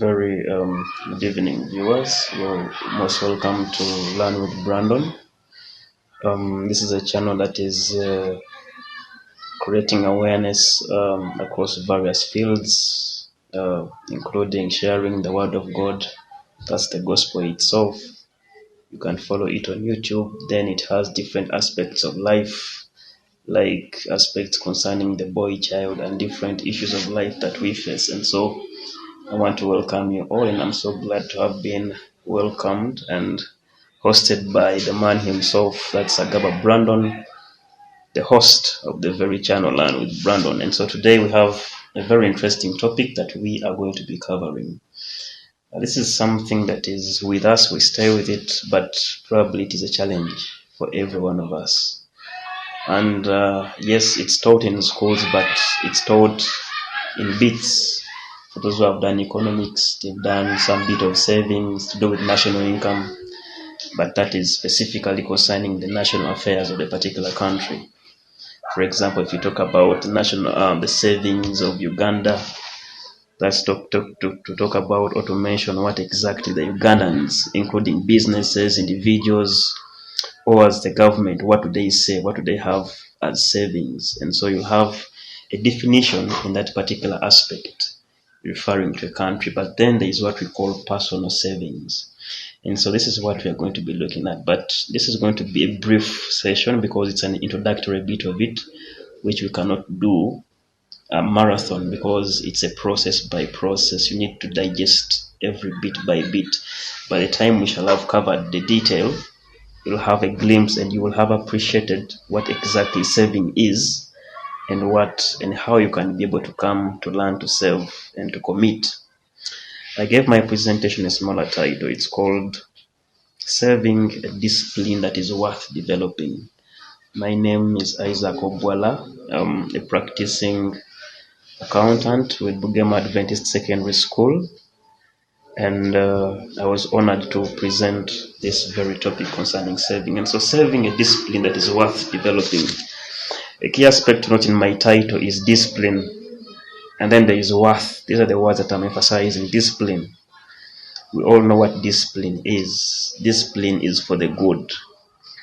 Very good evening, viewers. You're most welcome to Learn with Brandon. This is a channel that is creating awareness across various fields, including sharing the Word of God. That's the gospel itself. You can follow it on YouTube. Then it has different aspects of life, like aspects concerning the boy child and different issues of life that we face. And so I want to welcome you all, and I'm so glad to have been welcomed and hosted by the man himself, that's Agaba Brandon, the host of the very channel Learn with Brandon. And so today we have a very interesting topic that we are going to be covering. This is something that is with us, we stay with it, but probably it is a challenge for every one of us. And yes, it's taught in schools, but it's taught in bits. For those who have done economics, they've done some bit of savings to do with national income, but that is specifically concerning the national affairs of the particular country. For example, if you talk about the savings of Uganda, let's to talk about or to mention what exactly the Ugandans, including businesses, individuals, or as the government, what do they say, what do they have as savings. And so you have a definition in that particular aspect referring to a country, but then there is what we call personal savings. And so this is what we are going to be looking at, but this is going to be a brief session because it's an introductory bit of it, which we cannot do a marathon because it's a process by process. You need to digest every bit by bit. By the time we shall have covered the detail, you'll have a glimpse and you will have appreciated what exactly saving is and how you can be able to come to learn to save and to commit. I gave my presentation a smaller title. It's called Saving, a Discipline That Is Worth Developing. My name is Isaac Obwala. I'm a practicing accountant with Bugema Adventist Secondary School, and I was honored to present this very topic concerning saving. And so saving, a discipline that is worth developing. A key aspect to note in my title is discipline, and then there is worth. These are the words that I'm emphasizing. Discipline. We all know what discipline is. Discipline is for the good.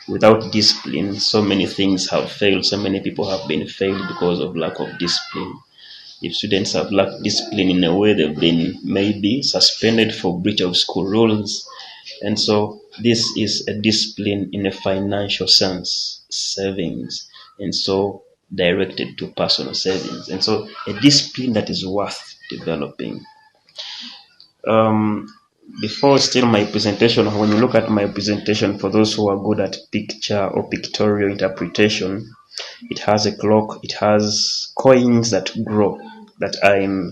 Without discipline, so many things have failed. So many people have been failed because of lack of discipline. If students have lacked discipline in a way, they've been maybe suspended for breach of school rules. And so this is a discipline in a financial sense, savings, and so directed to personal savings. And so a discipline that is worth developing. Before still my presentation, when you look at my presentation, for those who are good at picture or pictorial interpretation, it has a clock, it has coins that grow, that are in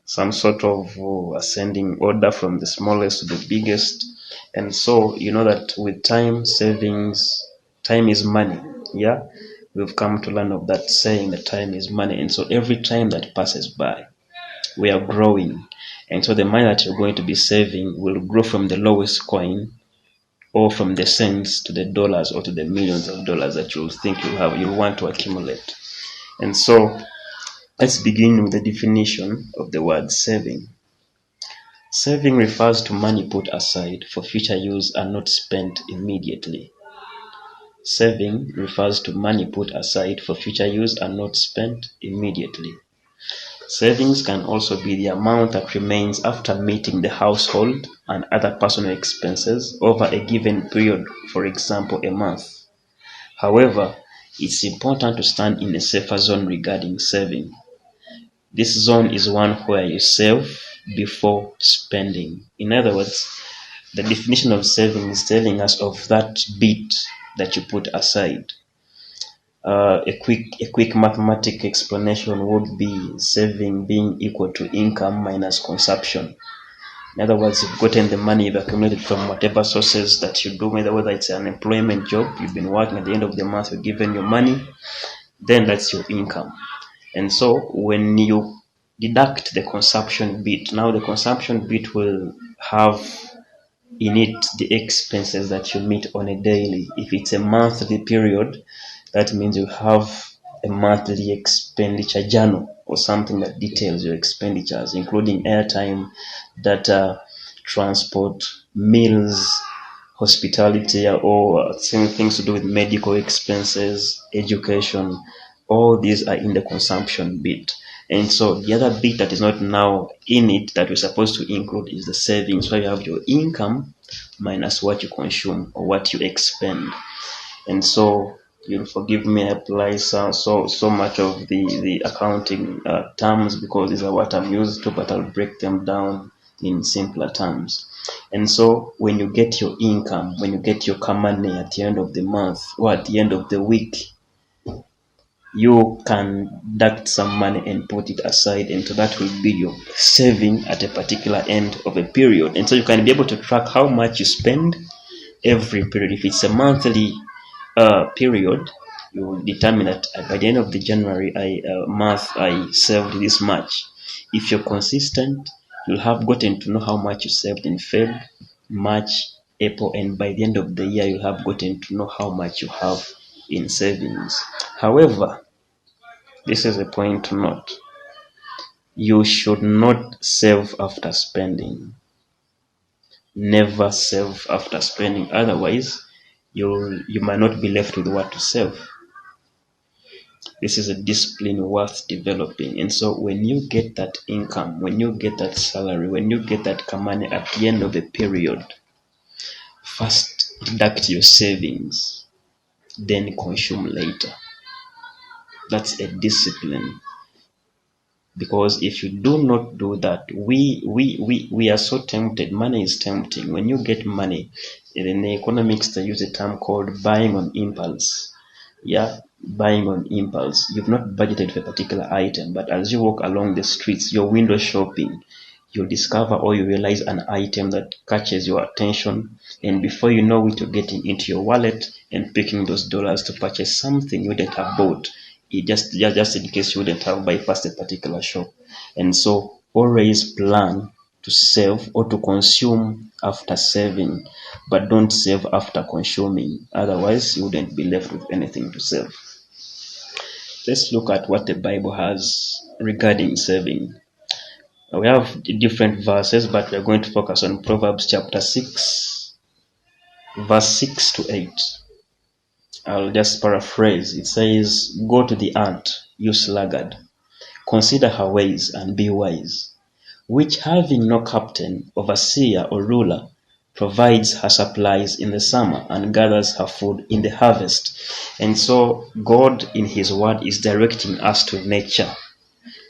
some sort of ascending order from the smallest to the biggest. And so you know that with time, savings, time is money. Yeah, we've come to learn of that saying that time is money. And so every time that passes by, we are growing. And so the money that you're going to be saving will grow from the lowest coin, or from the cents to the dollars, or to the millions of dollars that you'll think you'll want to accumulate. And so let's begin with the definition of the word saving. Saving refers to money put aside for future use and not spent immediately. Saving refers to money put aside for future use and not spent immediately. Savings can also be the amount that remains after meeting the household and other personal expenses over a given period, for example, a month. However, it's important to stand in a safer zone regarding saving. This zone is one where you save before spending. In other words, the definition of saving is telling us of that bit that you put aside. A quick mathematic explanation would be saving being equal to income minus consumption. In other words, you've gotten the money you've accumulated from whatever sources that you do, whether it's an employment job, you've been working, at the end of the month, you're given your money, then that's your income. And so when you deduct the consumption bit, now the consumption bit will have in it the expenses that you meet on a daily. If it's a monthly period, that means you have a monthly expenditure journal or something that details your expenditures, including airtime, data, transport, meals, hospitality, or same things to do with medical expenses, education. All these are in the consumption bit. And so the other bit that is not now in it that we're supposed to include is the savings, where you have your income minus what you consume or what you expend. And so you'll forgive me, I apply so much of the accounting terms because these are what I'm used to, but I'll break them down in simpler terms. And so when you get your income, when you get your money at the end of the month or at the end of the week, you can deduct some money and put it aside, and so that will be your saving at a particular end of a period. And so you can be able to track how much you spend every period. If it's a monthly period, you will determine that by the end of the January month I saved this much. If you're consistent, you'll have gotten to know how much you saved in Feb, March, April, and by the end of the year you'll have gotten to know how much you have in savings. However, this is a point to note. You should not save after spending. Never save after spending. Otherwise, you might not be left with what to save. This is a discipline worth developing. And so when you get that income, when you get that salary, when you get that money at the end of a period, first deduct your savings, then consume later. That's a discipline. Because if you do not do that, we are so tempted. Money is tempting. When you get money, in economics they use a term called buying on impulse. Yeah, buying on impulse. You've not budgeted for a particular item, but as you walk along the streets, you're window shopping, you'll discover or you realize an item that catches your attention, and before you know it, you're getting into your wallet and picking those dollars to purchase something you wouldn't have bought. It just in case you wouldn't have bypassed a particular shop. And so always plan to save or to consume after saving, but don't save after consuming. Otherwise, you wouldn't be left with anything to save. Let's look at what the Bible has regarding saving. We have different verses, but we're going to focus on Proverbs chapter 6, verse 6 to 8. I'll just paraphrase. It says, "Go to the ant, you sluggard. Consider her ways and be wise, which having no captain, overseer, or ruler, provides her supplies in the summer and gathers her food in the harvest." And so God in his word is directing us to nature.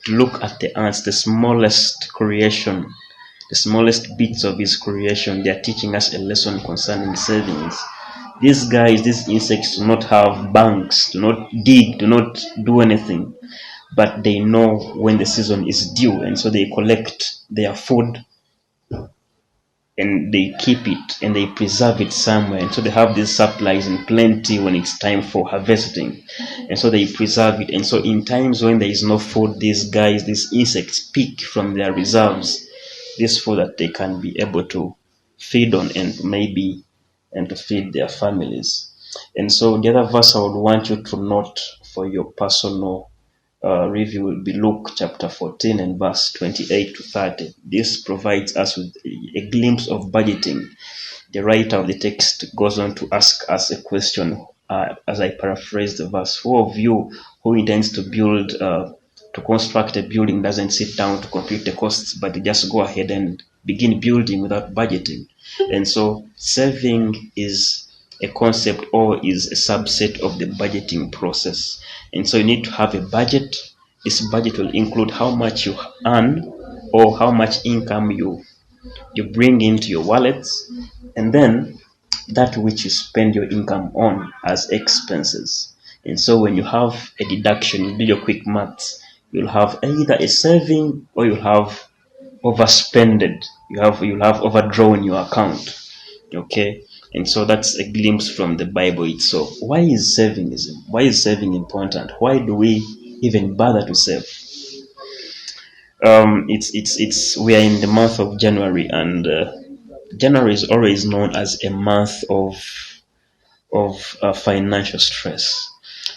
Look at the ants, the smallest creation, the smallest bits of his creation. They are teaching us a lesson concerning savings. These guys, these insects, do not have banks, do not dig, do not do anything, but they know when the season is due, and so they collect their food and they keep it and they preserve it somewhere, and so they have these supplies in plenty when it's time for harvesting, and so they preserve it. And so in times when there is no food, these guys, these insects, pick from their reserves this food that they can be able to feed on and to feed their families. And so the other verse I would want you to note for your personal review will be Luke chapter 14 and verse 28 to 30. This provides us with a glimpse of budgeting. The writer of the text goes on to ask us a question, as I paraphrase the verse. Who of you who intends to construct a building doesn't sit down to compute the costs, but they just go ahead and begin building without budgeting? And so saving is a concept or is a subset of the budgeting process. And so you need to have a budget. This budget will include how much you earn or how much income you bring into your wallets, and then that which you spend your income on as expenses. And so when you have a deduction, you do your quick maths, you'll have either a saving or you'll have overspended. You'll have overdrawn your account. Okay, and so that's a glimpse from the Bible itself. Why is saving important? Why do we even bother to save? It's we are in the month of January, and January is always known as a month of financial stress.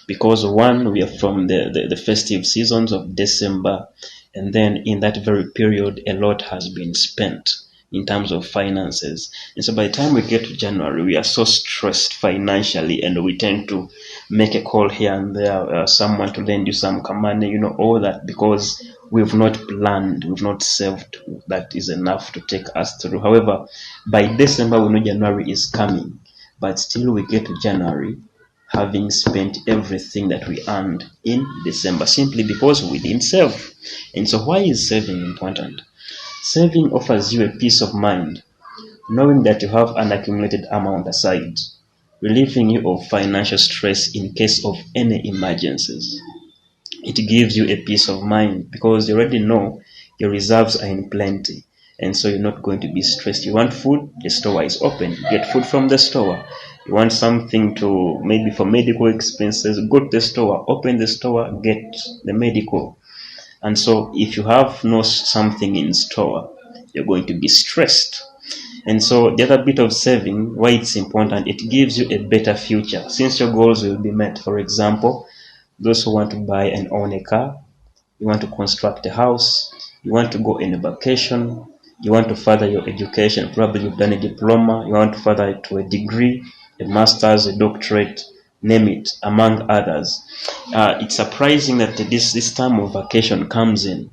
because one, we are from the festive seasons of December, and then in that very period a lot has been spent in terms of finances. And so by the time we get to January, we are so stressed financially, and we tend to make a call here and there, someone to lend you some money, all that, because we've not planned, we've not saved. That is enough to take us through. However, by December, we know January is coming, but still we get to January having spent everything that we earned in December, simply because we didn't save. And so why is saving important? Saving offers you a peace of mind, knowing that you have an accumulated amount aside, relieving you of financial stress in case of any emergencies. It gives you a peace of mind because you already know your reserves are in plenty, and so you're not going to be stressed. You want food, the store is open, get food from the store. You want something to, maybe for medical expenses, go to the store, open the store, get the medical. And so if you have no something in store, you're going to be stressed. And so the other bit of saving, why it's important, it gives you a better future since your goals will be met. For example, those who want to buy and own a car, you want to construct a house, you want to go on a vacation, you want to further your education, probably you've done a diploma, you want to further it to a degree, a master's, a doctorate, name it, among others. It's surprising that this time of vacation comes in.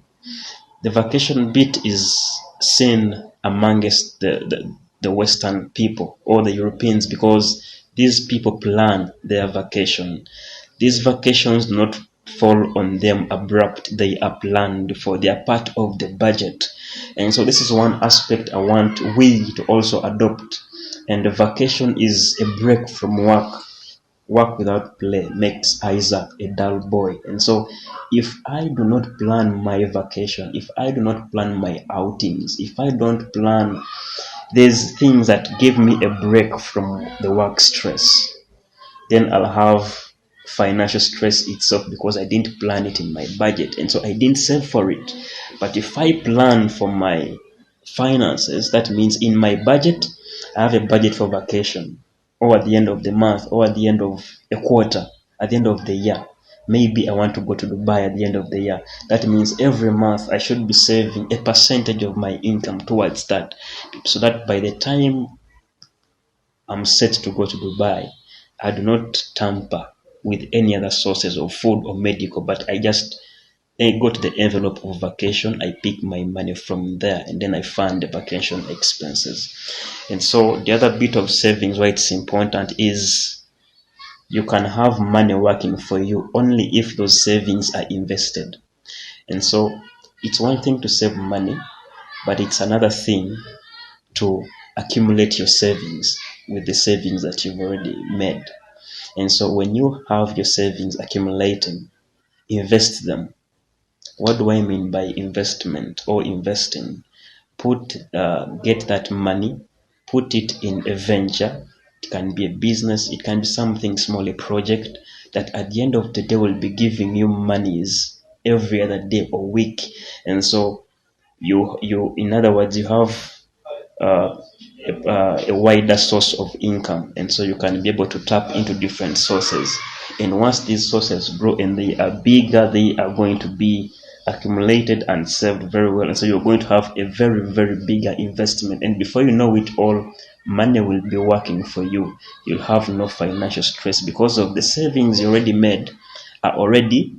The vacation bit is seen amongst the Western people or the Europeans, because these people plan their vacation. These vacations do not fall on them abrupt, they are planned for, they are part of the budget. And so this is one aspect I want we to also adopt. And the vacation is a break from work. Work without play makes Isaac a dull boy. And so if I do not plan my vacation, if I do not plan my outings, if I don't plan these things that give me a break from the work stress, then I'll have financial stress itself because I didn't plan it in my budget, and so I didn't save for it. But if I plan for my finances, that means in my budget, I have a budget for vacation, or at the end of the month, or at the end of a quarter, at the end of the year. Maybe I want to go to Dubai at the end of the year. That means every month I should be saving a percentage of my income towards that, so that by the time I'm set to go to Dubai, I do not tamper with any other sources of food or medical, but I just go to the envelope of vacation, I pick my money from there, and then I fund the vacation expenses. And so the other bit of savings, why it's important, is you can have money working for you only if those savings are invested. And so it's one thing to save money, but it's another thing to accumulate your savings with the savings that you've already made. And so when you have your savings accumulating, invest them. What do I mean by investment or investing? Get that money, put it in a venture. It can be a business, it can be something small, a project that at the end of the day will be giving you monies every other day or week. And so you in other words, you have uh, a wider source of income, and so you can be able to tap into different sources. And once these sources grow and they are bigger, they are going to be accumulated and saved very well, and so you're going to have a very, very bigger investment, and before you know it all, money will be working for you. You'll have no financial stress because of the savings you already made are already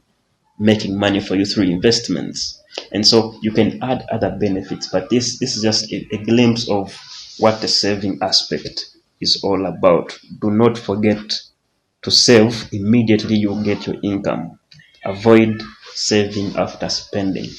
making money for you through investments. And so you can add other benefits, but this is just a glimpse of what the saving aspect is all about. Do not forget to save immediately you get your income. Avoid saving after spending.